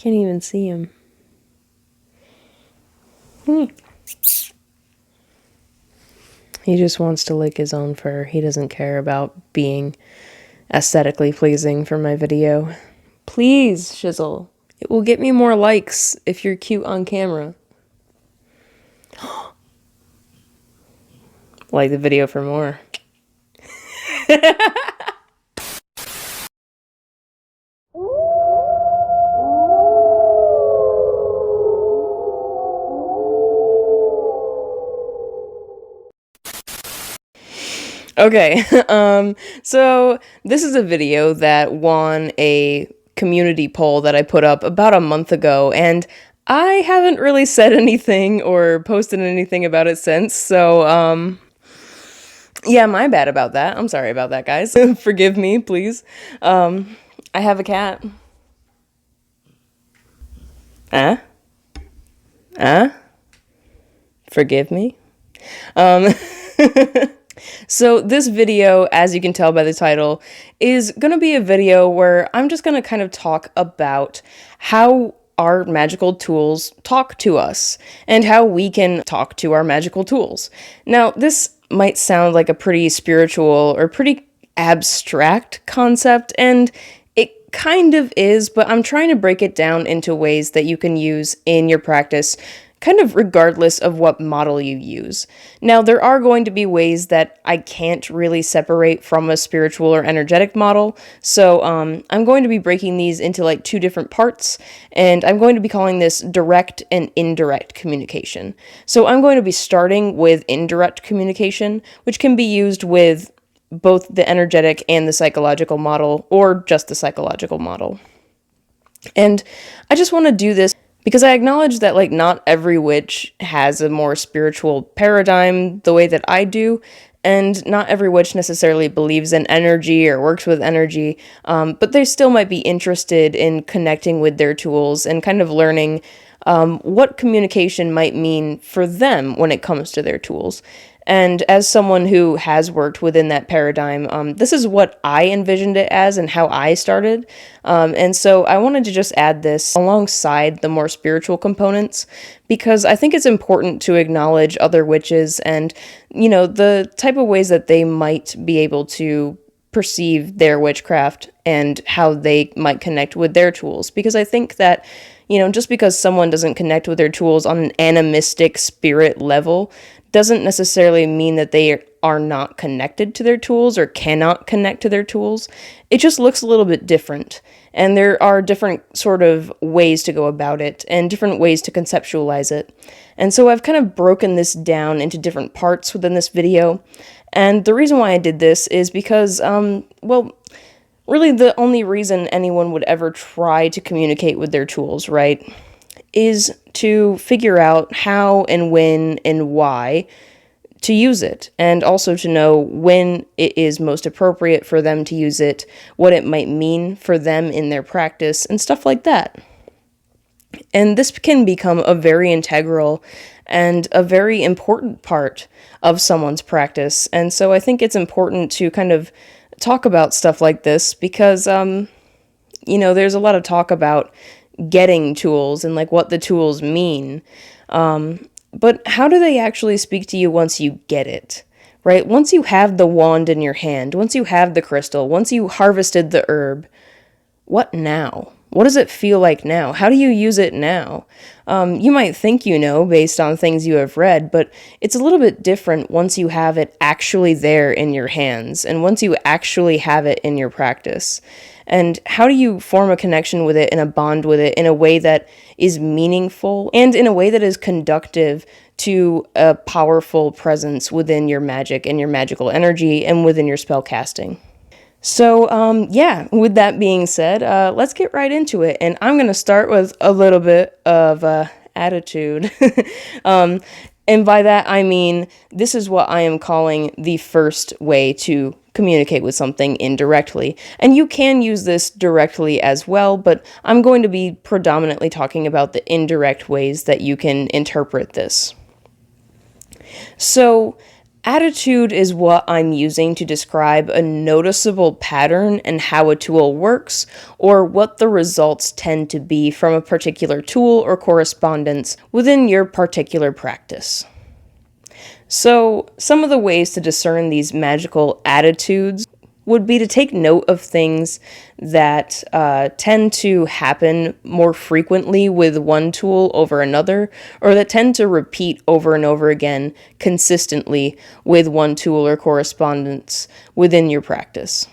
Can't even see him. He just wants to lick his own fur. He doesn't care about being aesthetically pleasing for my video. Please, Shizzle. It will get me more likes if you're cute on camera. Like the video for more. Okay, so this is a video that won a community poll that I put up about a month ago, and I haven't really said anything or posted anything about it since, so, yeah, my bad about that. I'm sorry about that, guys. Forgive me, please. I have a cat. Forgive me? So this video, as you can tell by the title, is going to be a video where I'm just going to kind of talk about how our magical tools talk to us and how we can talk to our magical tools. Now, this might sound like a pretty spiritual or pretty abstract concept, and it kind of is, but I'm trying to break it down into ways that you can use in your practice, kind of regardless of what model you use. Now, there are going to be ways that I can't really separate from a spiritual or energetic model, so I'm going to be breaking these into like two different parts, and I'm going to be calling this direct and indirect communication. So I'm going to be starting with indirect communication, which can be used with both the energetic and the psychological model, or just the psychological model. And I just want to do this because I acknowledge that, like, not every witch has a more spiritual paradigm the way that I do, and not every witch necessarily believes in energy or works with energy, but they still might be interested in connecting with their tools and kind of learning what communication might mean for them when it comes to their tools. And as someone who has worked within that paradigm, this is what I envisioned it as and how I started. And so I wanted to just add this alongside the more spiritual components, because I think it's important to acknowledge other witches and, you know, the type of ways that they might be able to perceive their witchcraft and how they might connect with their tools. Because I think that, you know, just because someone doesn't connect with their tools on an animistic spirit level doesn't necessarily mean that they are not connected to their tools or cannot connect to their tools. It just looks a little bit different. And there are different sort of ways to go about it and different ways to conceptualize it. And so I've kind of broken this down into different parts within this video. And the reason why I did this is because, well, really the only reason anyone would ever try to communicate with their tools, right, is to figure out how and when and why to use it, and also to know when it is most appropriate for them to use it, what it might mean for them in their practice, and stuff like that. And this can become a very integral and a very important part of someone's practice. And so I think it's important to kind of talk about stuff like this because, you know, there's a lot of talk about getting tools and like what the tools mean. But how do they actually speak to you once you get it, right? Once you have the wand in your hand, once you have the crystal, once you harvested the herb, what now? What does it feel like now? How do you use it now? You might think you know based on things you have read, but it's a little bit different once you have it actually there in your hands and once you actually have it in your practice. And how do you form a connection with it and a bond with it in a way that is meaningful and in a way that is conductive to a powerful presence within your magic and your magical energy and within your spell casting? So, yeah, with that being said, let's get right into it. And I'm going to start with a little bit of attitude. And by that, I mean, this is what I am calling the first way to communicate with something indirectly. And you can use this directly as well, but I'm going to be predominantly talking about the indirect ways that you can interpret this. So, Attitude is what I'm using to describe a noticeable pattern and how a tool works, or what the results tend to be from a particular tool or correspondence within your particular practice. So, some of the ways to discern these magical attitudes would be to take note of things that tend to happen more frequently with one tool over another, or that tend to repeat over and over again consistently with one tool or correspondence within your practice.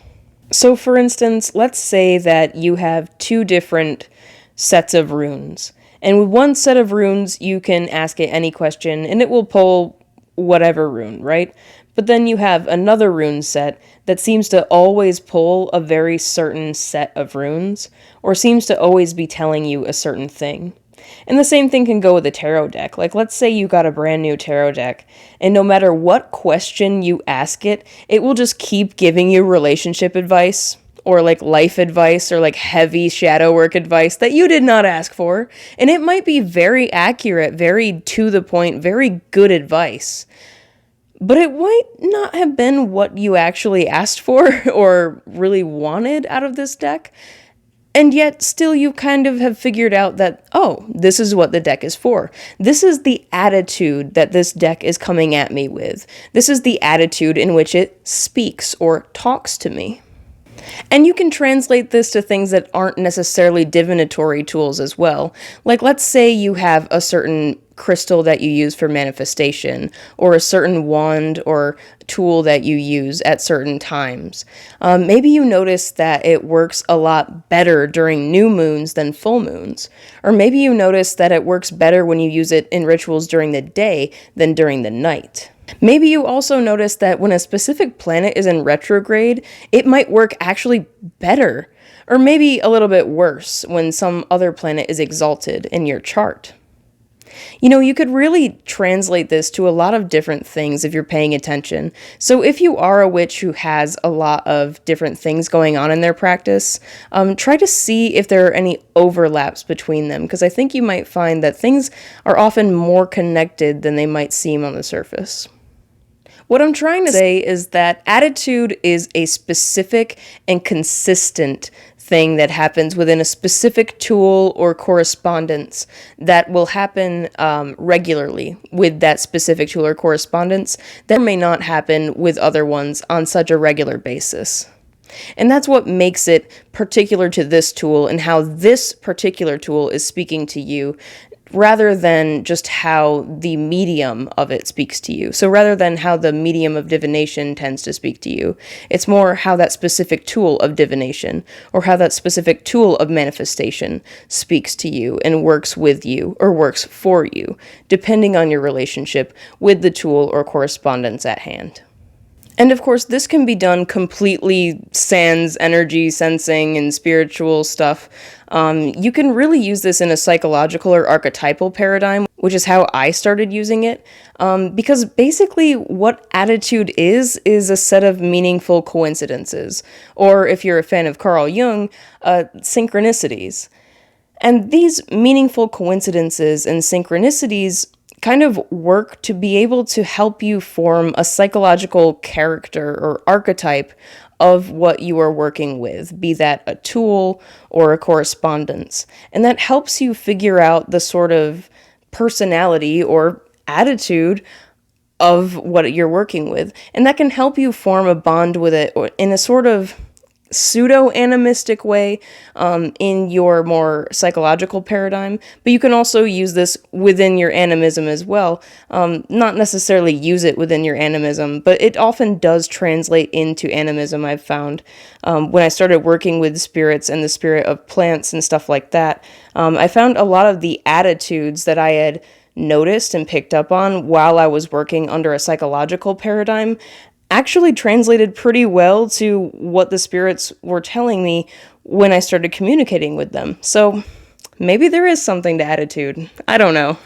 So, for instance, let's say that you have two different sets of runes. And with one set of runes, you can ask it any question and it will pull whatever rune, right? But then you have another rune set that seems to always pull a very certain set of runes, or seems to always be telling you a certain thing. And the same thing can go with a tarot deck. Like, let's say you got a brand new tarot deck, and no matter what question you ask it, it will just keep giving you relationship advice, or like life advice, or like heavy shadow work advice that you did not ask for. And it might be very accurate, very to the point, very good advice. But it might not have been what you actually asked for or really wanted out of this deck. And yet, still, you kind of have figured out that, oh, this is what the deck is for. This is the attitude that this deck is coming at me with. This is the attitude in which it speaks or talks to me. And you can translate this to things that aren't necessarily divinatory tools as well. Like, let's say you have a certain crystal that you use for manifestation, or a certain wand or tool that you use at certain times. Maybe you notice that it works a lot better during new moons than full moons. Or maybe you notice that it works better when you use it in rituals during the day than during the night. Maybe you also notice that when a specific planet is in retrograde, it might work actually better, or maybe a little bit worse when some other planet is exalted in your chart. You know, you could really translate this to a lot of different things if you're paying attention. So if you are a witch who has a lot of different things going on in their practice, try to see if there are any overlaps between them, because I think you might find that things are often more connected than they might seem on the surface. What I'm trying to say is that attitude is a specific and consistent thing that happens within a specific tool or correspondence that will happen regularly with that specific tool or correspondence that may not happen with other ones on such a regular basis. And that's what makes it particular to this tool and how this particular tool is speaking to you, rather than just how the medium of it speaks to you. So rather than how the medium of divination tends to speak to you, it's more how that specific tool of divination or how that specific tool of manifestation speaks to you and works with you or works for you, depending on your relationship with the tool or correspondence at hand. And of course, this can be done completely sans energy sensing and spiritual stuff. You can really use this in a psychological or archetypal paradigm, which is how I started using it. Because basically what attitude is a set of meaningful coincidences. Or if you're a fan of Carl Jung, synchronicities. And these meaningful coincidences and synchronicities kind of work to be able to help you form a psychological character or archetype of what you are working with, be that a tool or a correspondence. And that helps you figure out the sort of personality or attitude of what you're working with. And that can help you form a bond with it in a sort of pseudo-animistic way in your more psychological paradigm, but you can also use this within your animism as well. Not necessarily use it within your animism, but it often does translate into animism, I've found. When I started working with spirits and the spirit of plants and stuff like that, I found a lot of the attitudes that I had noticed and picked up on while I was working under a psychological paradigm actually translated pretty well to what the spirits were telling me when I started communicating with them. So maybe there is something to attitude. I don't know.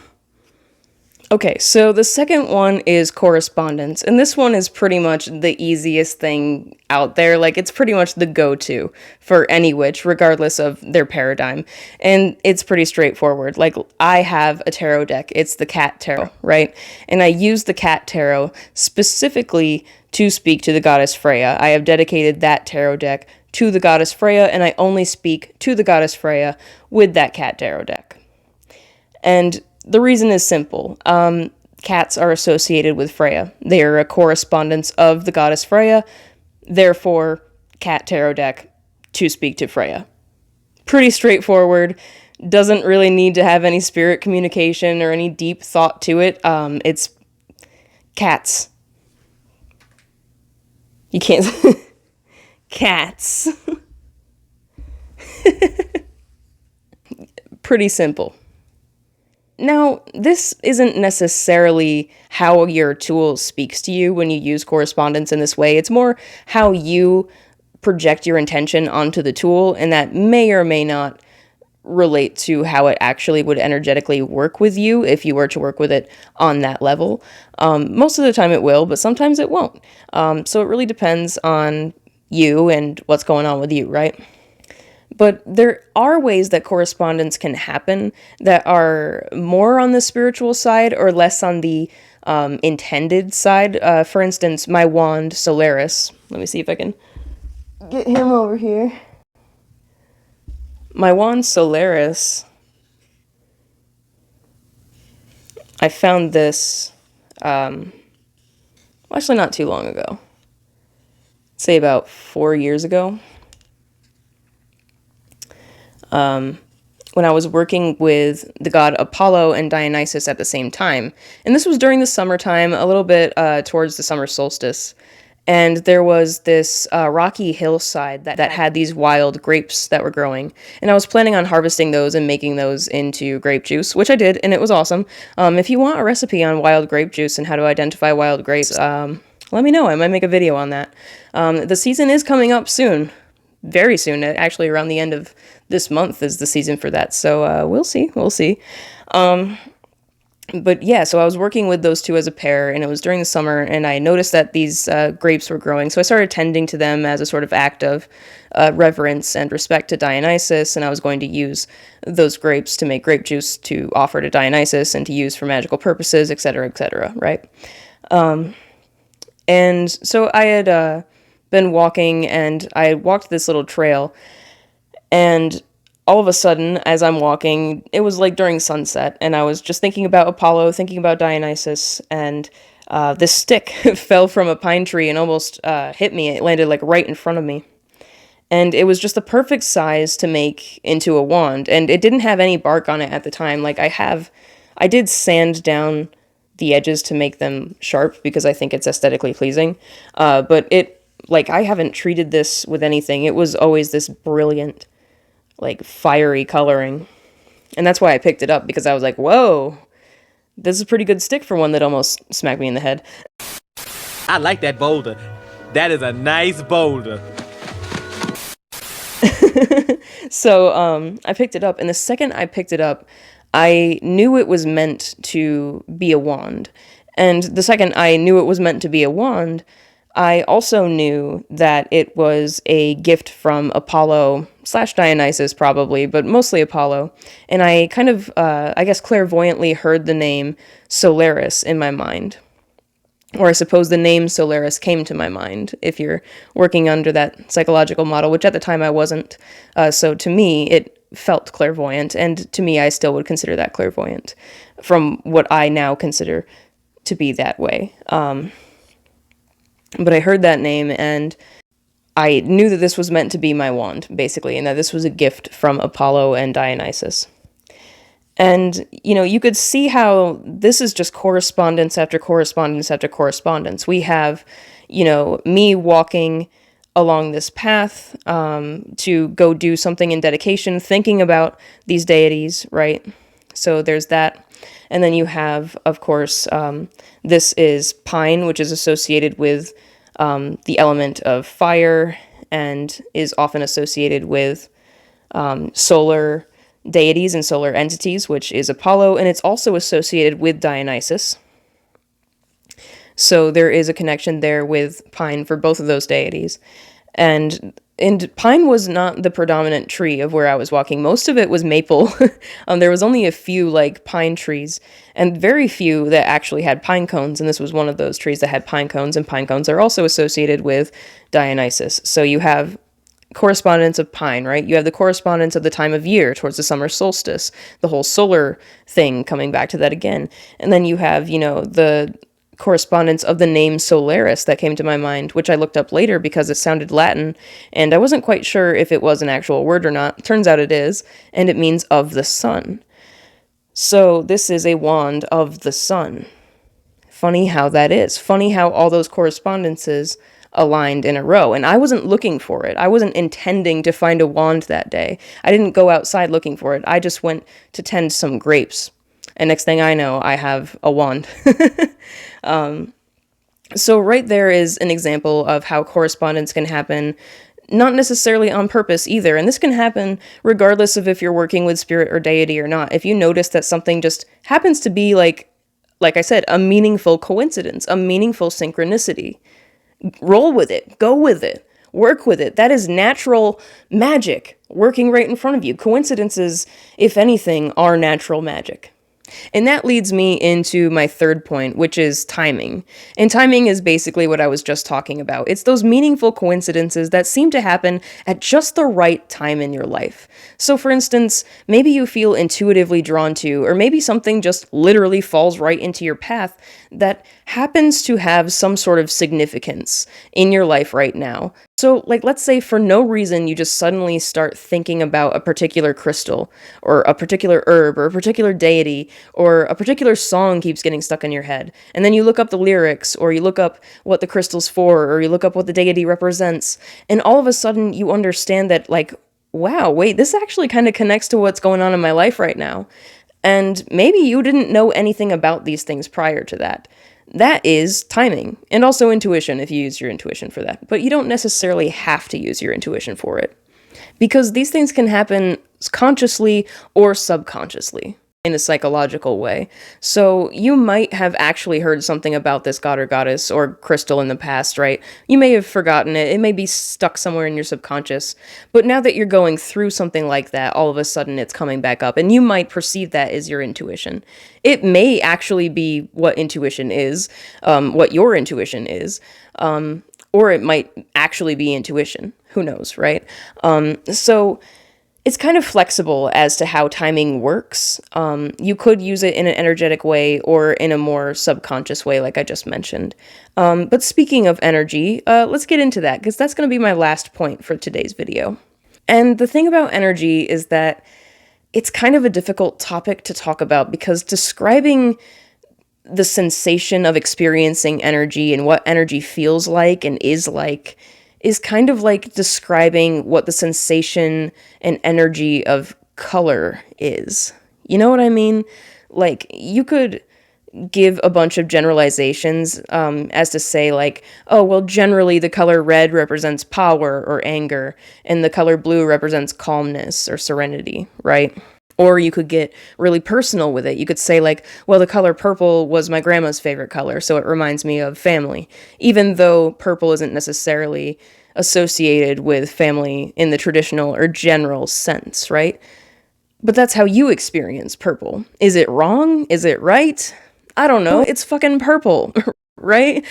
Okay, so the second one is correspondence, and this one is pretty much the easiest thing out there. Like, it's pretty much the go-to for any witch, regardless of their paradigm. And it's pretty straightforward. Like, I have a tarot deck. It's the Cat Tarot, right? And I use the Cat Tarot specifically to speak to the goddess Freya. I have dedicated that tarot deck to the goddess Freya, and I only speak to the goddess Freya with that Cat Tarot deck. And the reason is simple. Cats are associated with Freya. They are a correspondence of the goddess Freya, therefore, Cat Tarot deck to speak to Freya. Pretty straightforward. Doesn't really need to have any spirit communication or any deep thought to it. It's cats. You can't... Cats. Pretty simple. Now, this isn't necessarily how your tool speaks to you when you use correspondence in this way. It's more how you project your intention onto the tool, and that may or may not relate to how it actually would energetically work with you if you were to work with it on that level. Most of the time it will, but sometimes it won't. So it really depends on you and what's going on with you, right? But there are ways that correspondence can happen that are more on the spiritual side or less on the intended side. For instance, my wand, Solaris. Let me see if I can get him over here. My wand, Solaris. I found this, actually not too long ago. Say about 4 years ago. When I was working with the god Apollo and Dionysus at the same time. And this was during the summertime, a little bit towards the summer solstice. And there was this rocky hillside that had these wild grapes that were growing. And I was planning on harvesting those and making those into grape juice, which I did, and it was awesome. If you want a recipe on wild grape juice and how to identify wild grapes, let me know. I might make a video on that. The season is coming up soon. Very soon. Actually, around the end of this month is the season for that. So we'll see. But yeah, so I was working with those two as a pair, and it was during the summer, and I noticed that these grapes were growing. So I started tending to them as a sort of act of reverence and respect to Dionysus, and I was going to use those grapes to make grape juice to offer to Dionysus and to use for magical purposes, etc., right? And so I had been walking, and I walked this little trail, and all of a sudden, as I'm walking, it was like during sunset, and I was just thinking about Apollo, thinking about Dionysus, and this stick fell from a pine tree and almost hit me. It landed like right in front of me. And it was just the perfect size to make into a wand, and it didn't have any bark on it at the time. Like I did sand down the edges to make them sharp because I think it's aesthetically pleasing, but I haven't treated this with anything. It was always this brilliant, like, fiery coloring. And that's why I picked it up, because I was like, whoa, this is a pretty good stick for one that almost smacked me in the head. I like that boulder. That is a nice boulder. So I picked it up, and the second I picked it up, I knew it was meant to be a wand. And the second I knew it was meant to be a wand, I also knew that it was a gift from Apollo / Dionysus, probably, but mostly Apollo. And I kind of, I guess, clairvoyantly heard the name Solaris in my mind. Or I suppose the name Solaris came to my mind, if you're working under that psychological model, which at the time I wasn't. So to me, it felt clairvoyant, and to me, I still would consider that clairvoyant, from what I now consider to be that way. But I heard that name, and I knew that this was meant to be my wand, basically, and that this was a gift from Apollo and Dionysus. And, you could see how this is just correspondence after correspondence after correspondence. We have, me walking along this path to go do something in dedication, thinking about these deities, right? So there's that. And then you have, of course, this is pine, which is associated with the element of fire and is often associated with solar deities and solar entities, which is Apollo, and it's also associated with Dionysus. So there is a connection there with pine for both of those deities. And pine was not the predominant tree of where I was walking. Most of it was maple. There was only a few like pine trees, and very few that actually had pine cones. And this was one of those trees that had pine cones, and pine cones are also associated with Dionysus. So you have correspondence of pine, right? You have the correspondence of the time of year towards the summer solstice, the whole solar thing coming back to that again. And then you have, the correspondence of the name Solaris that came to my mind, which I looked up later because it sounded Latin, and I wasn't quite sure if it was an actual word or not. Turns out it is, and it means of the sun. So this is a wand of the sun. Funny how that is. Funny how all those correspondences aligned in a row, and I wasn't looking for it. I wasn't intending to find a wand that day. I didn't go outside looking for it. I just went to tend some grapes. And next thing I know, I have a wand. So right there is an example of how correspondence can happen, not necessarily on purpose either. And this can happen regardless of if you're working with spirit or deity or not. If you notice that something just happens to be like I said, a meaningful coincidence, a meaningful synchronicity, roll with it, go with it, work with it. That is natural magic working right in front of you. Coincidences, if anything, are natural magic. And that leads me into my third point, which is timing. And timing is basically what I was just talking about. It's those meaningful coincidences that seem to happen at just the right time in your life. So for instance, maybe you feel intuitively drawn to, or maybe something just literally falls right into your path that happens to have some sort of significance in your life right now. So, let's say for no reason you just suddenly start thinking about a particular crystal, or a particular herb, or a particular deity, or a particular song keeps getting stuck in your head. And then you look up the lyrics, or you look up what the crystal's for, or you look up what the deity represents, and all of a sudden you understand that, wow, wait, this actually kind of connects to what's going on in my life right now. And maybe you didn't know anything about these things prior to that. That is timing, and also intuition if you use your intuition for that. But you don't necessarily have to use your intuition for it, because these things can happen consciously or subconsciously in a psychological way. So you might have actually heard something about this god or goddess or crystal in the past, right? You may have forgotten it. It may be stuck somewhere in your subconscious. But now that you're going through something like that, all of a sudden it's coming back up, and you might perceive that as your intuition. It may actually be what intuition is, what your intuition is, or it might actually be intuition. Who knows, right? So it's kind of flexible as to how timing works. You could use it in an energetic way or in a more subconscious way, like I just mentioned. But speaking of energy, let's get into that, because that's going to be my last point for today's video. And the thing about energy is that it's kind of a difficult topic to talk about, because describing the sensation of experiencing energy and what energy feels like and is kind of like describing what the sensation and energy of color is. You know what I mean? You could give a bunch of generalizations as to say, oh, well, generally the color red represents power or anger, and the color blue represents calmness or serenity, right? Or you could get really personal with it. You could say, well, the color purple was my grandma's favorite color, so it reminds me of family, even though purple isn't necessarily associated with family in the traditional or general sense, right? But that's how you experience purple. Is it wrong? Is it right? I don't know. It's fucking purple, right?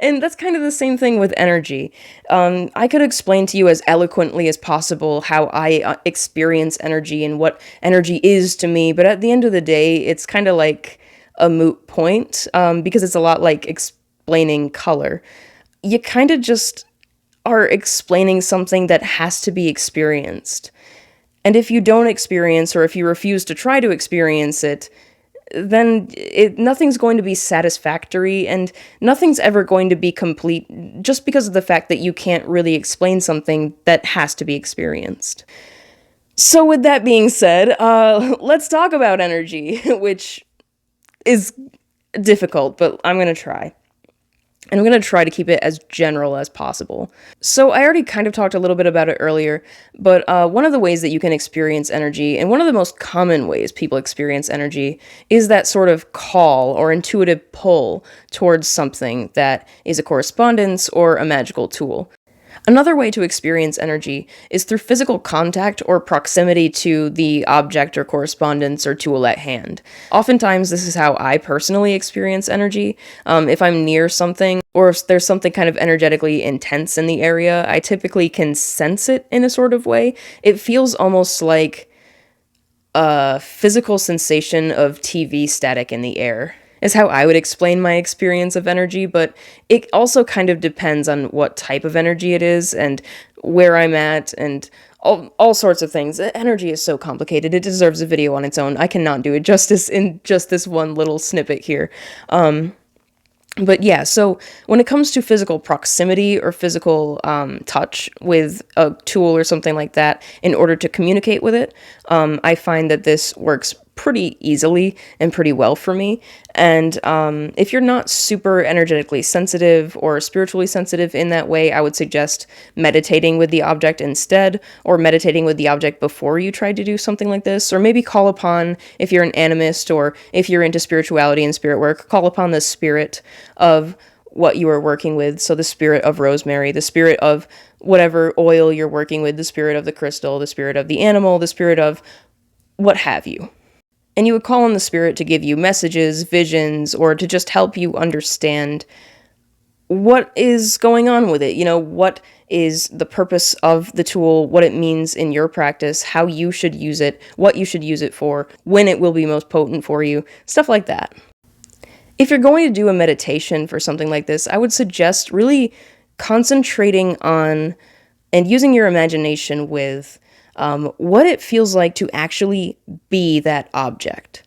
And that's kind of the same thing with energy. I could explain to you as eloquently as possible how I experience energy and what energy is to me, but at the end of the day, it's kind of like a moot point, because it's a lot like explaining color. You kind of just are explaining something that has to be experienced. And if you don't experience, or if you refuse to try to experience it, then nothing's going to be satisfactory, and nothing's ever going to be complete, just because of the fact that you can't really explain something that has to be experienced. So with that being said, let's talk about energy, which is difficult, but I'm going to try. And I'm going to try to keep it as general as possible. So I already kind of talked a little bit about it earlier, but one of the ways that you can experience energy, and one of the most common ways people experience energy, is that sort of call or intuitive pull towards something that is a correspondence or a magical tool. Another way to experience energy is through physical contact or proximity to the object or correspondence or tool at hand. Oftentimes, this is how I personally experience energy. If I'm near something, or if there's something kind of energetically intense in the area, I typically can sense it in a sort of way. It feels almost like a physical sensation of TV static in the air, is how I would explain my experience of energy, but it also kind of depends on what type of energy it is and where I'm at and all sorts of things. Energy is so complicated. It deserves a video on its own. I cannot do it justice in just this one little snippet here. But yeah, so when it comes to physical proximity or physical touch with a tool or something like that, in order to communicate with it, I find that this works pretty easily and pretty well for me. And if you're not super energetically sensitive or spiritually sensitive in that way, I would suggest meditating with the object instead, or meditating with the object before you try to do something like this, or maybe call upon, if you're an animist or if you're into spirituality and spirit work, call upon the spirit of what you are working with. So the spirit of rosemary, the spirit of whatever oil you're working with, the spirit of the crystal, the spirit of the animal, the spirit of what have you. And you would call on the spirit to give you messages, visions, or to just help you understand what is going on with it. You know, what is the purpose of the tool, what it means in your practice, how you should use it, what you should use it for, when it will be most potent for you, stuff like that. If you're going to do a meditation for something like this, I would suggest really concentrating on and using your imagination with what it feels like to actually be that object,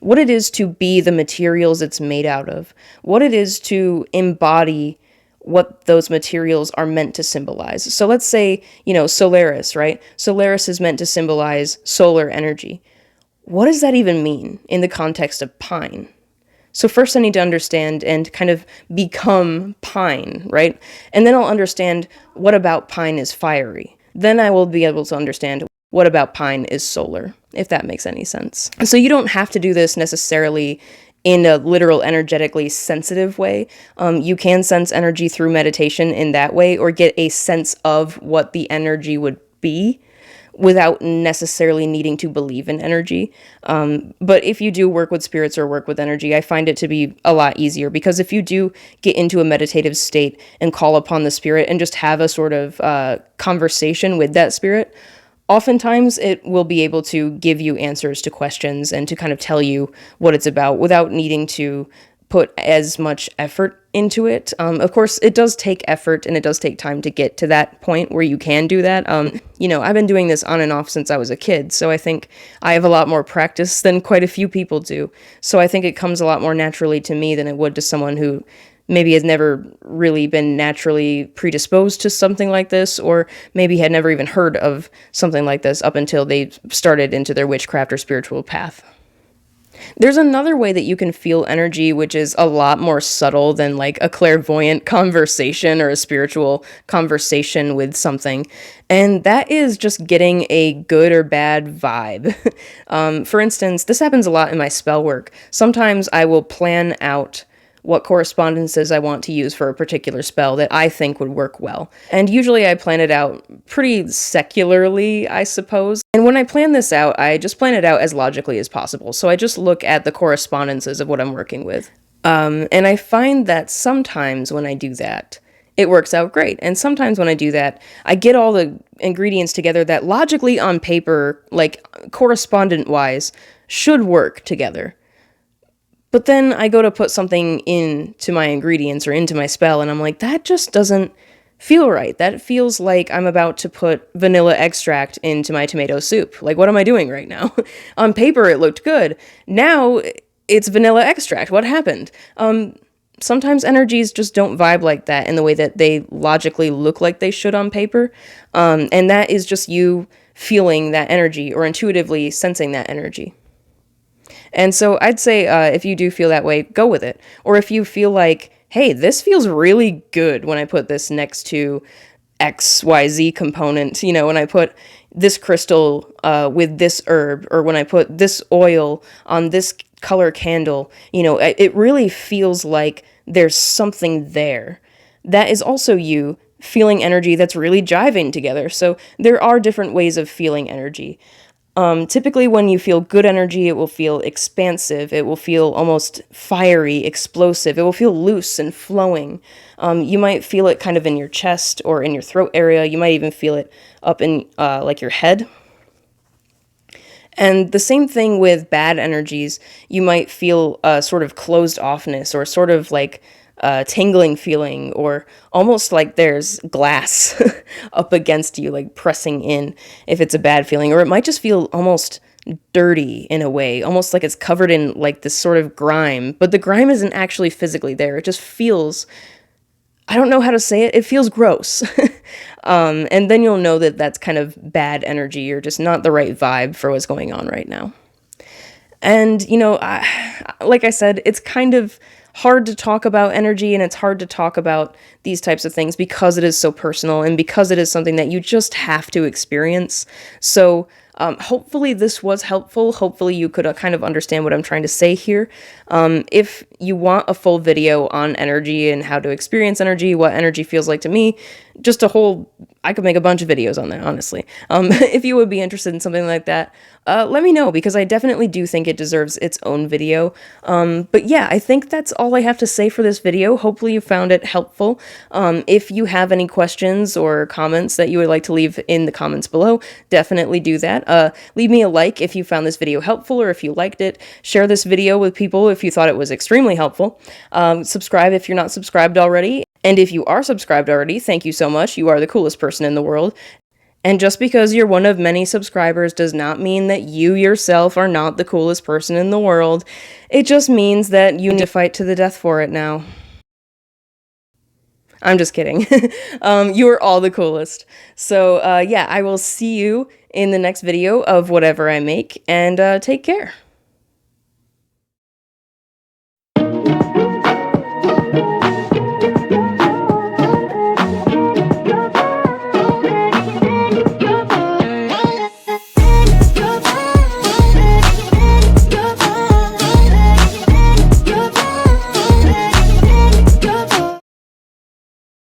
what it is to be the materials it's made out of, what it is to embody what those materials are meant to symbolize. So let's say, Solaris, right? Solaris is meant to symbolize solar energy. What does that even mean in the context of pine? So first I need to understand and kind of become pine, right? And then I'll understand what about pine is fiery. Then I will be able to understand what about pine is solar, if that makes any sense. So you don't have to do this necessarily in a literal, energetically sensitive way. You can sense energy through meditation in that way, or get a sense of what the energy would be without necessarily needing to believe in energy. But if you do work with spirits or work with energy, I find it to be a lot easier, because if you do get into a meditative state and call upon the spirit and just have a sort of conversation with that spirit, oftentimes it will be able to give you answers to questions and to kind of tell you what it's about without needing to put as much effort into it. Of course, it does take effort and it does take time to get to that point where you can do that. I've been doing this on and off since I was a kid, so I think I have a lot more practice than quite a few people do. So I think it comes a lot more naturally to me than it would to someone who maybe has never really been naturally predisposed to something like this, or maybe had never even heard of something like this up until they started into their witchcraft or spiritual path. There's another way that you can feel energy, which is a lot more subtle than like a clairvoyant conversation or a spiritual conversation with something. And that is just getting a good or bad vibe. For instance, this happens a lot in my spell work. Sometimes I will plan out what correspondences I want to use for a particular spell that I think would work well. And usually I plan it out pretty secularly, I suppose. And when I plan this out, I just plan it out as logically as possible. So I just look at the correspondences of what I'm working with. And I find that sometimes when I do that, it works out great. And sometimes when I do that, I get all the ingredients together that logically on paper, like correspondent-wise, should work together. But then I go to put something into my ingredients or into my spell, and I'm like, that just doesn't feel right. That feels like I'm about to put vanilla extract into my tomato soup. Like, what am I doing right now? On paper, it looked good. Now, it's vanilla extract. What happened? Sometimes energies just don't vibe like that in the way that they logically look like they should on paper. And that is just you feeling that energy or intuitively sensing that energy. And so I'd say if you do feel that way, go with it. Or if you feel like, hey, this feels really good when I put this next to XYZ component, you know, when I put this crystal with this herb, or when I put this oil on this color candle, you know, it really feels like there's something there. That is also you feeling energy that's really jiving together. So there are different ways of feeling energy. Typically, when you feel good energy, it will feel expansive. It will feel almost fiery, explosive. It will feel loose and flowing. You might feel it kind of in your chest or in your throat area. You might even feel it up in like your head. And the same thing with bad energies. You might feel a sort of closed offness, or sort of like tingling feeling, or almost like there's glass up against you, like pressing in, if it's a bad feeling. Or it might just feel almost dirty in a way, almost like it's covered in like this sort of grime, but the grime isn't actually physically there. It just feels, I don't know how to say it, it feels gross. And then you'll know that that's kind of bad energy, or just not the right vibe for what's going on right now. And, you know, like I said, it's kind of hard to talk about energy, and it's hard to talk about these types of things because it is so personal, and because it is something that you just have to experience. So hopefully this was helpful. Hopefully you could kind of understand what I'm trying to say here. If you want a full video on energy and how to experience energy, what energy feels like to me, just a whole, I could make a bunch of videos on that, honestly. If you would be interested in something like that, let me know, because I definitely do think it deserves its own video. But yeah, I think that's all I have to say for this video. Hopefully you found it helpful. If you have any questions or comments that you would like to leave in the comments below, definitely do that. Leave me a like if you found this video helpful, or if you liked it. Share this video with people if you thought it was extremely helpful. Subscribe if you're not subscribed already. And if you are subscribed already, thank you so much. You are the coolest person in the world. And just because you're one of many subscribers does not mean that you yourself are not the coolest person in the world. It just means that you need to fight to the death for it now. I'm just kidding. You are all the coolest. So yeah, I will see you in the next video of whatever I make, and take care.